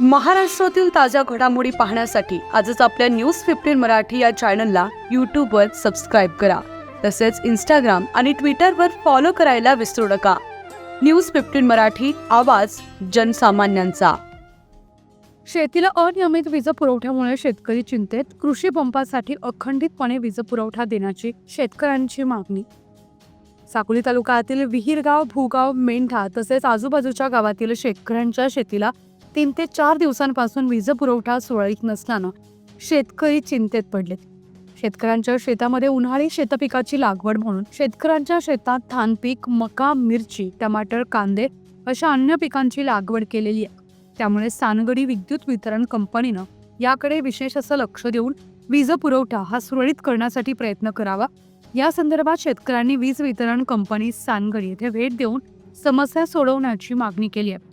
महाराष्ट्रातील ताज्या घडामोडी पाहण्यासाठी आजच आपल्या न्यूज 15 मराठी या चॅनलला यूट्यूबवर सबस्क्राईब करा. तसेच इंस्टाग्राम आणि ट्विटरवर फॉलो करायला विसरू नका. न्यूज 15 मराठी, आवाज जनसामान्यांचा. शेतीला अनियमित वीज पुरवठ्यामुळे शेतकरी चिंतेत. कृषी पंपासाठी अखंडितपणे वीज पुरवठा देण्याची शेतकऱ्यांची मागणी. साकोली तालुक्यातील विहीरगाव, भूगाव, मेंढा तसेच आजूबाजूच्या गावातील शेतकऱ्यांच्या शेतीला 3 ते 4 दिवसांपासून वीज पुरवठा सुरळीत नसल्यानं शेतकरी चिंतेत पडलेत. शेतकऱ्यांच्या शेतामध्ये उन्हाळी शेतपिकाची लागवड म्हणून शेतकऱ्यांच्या शेतात धानपीक, मका, मिरची, टमाटर, कांदे अशा अन्य पिकांची लागवड केलेली आहे. त्यामुळे सानगडी विद्युत वितरण कंपनीनं याकडे विशेष असं लक्ष देऊन वीज पुरवठा हा सुरळीत करण्यासाठी प्रयत्न करावा. या संदर्भात शेतकऱ्यांनी वीज वितरण कंपनी सानगडी येथे भेट देऊन समस्या सोडवण्याची मागणी केली आहे.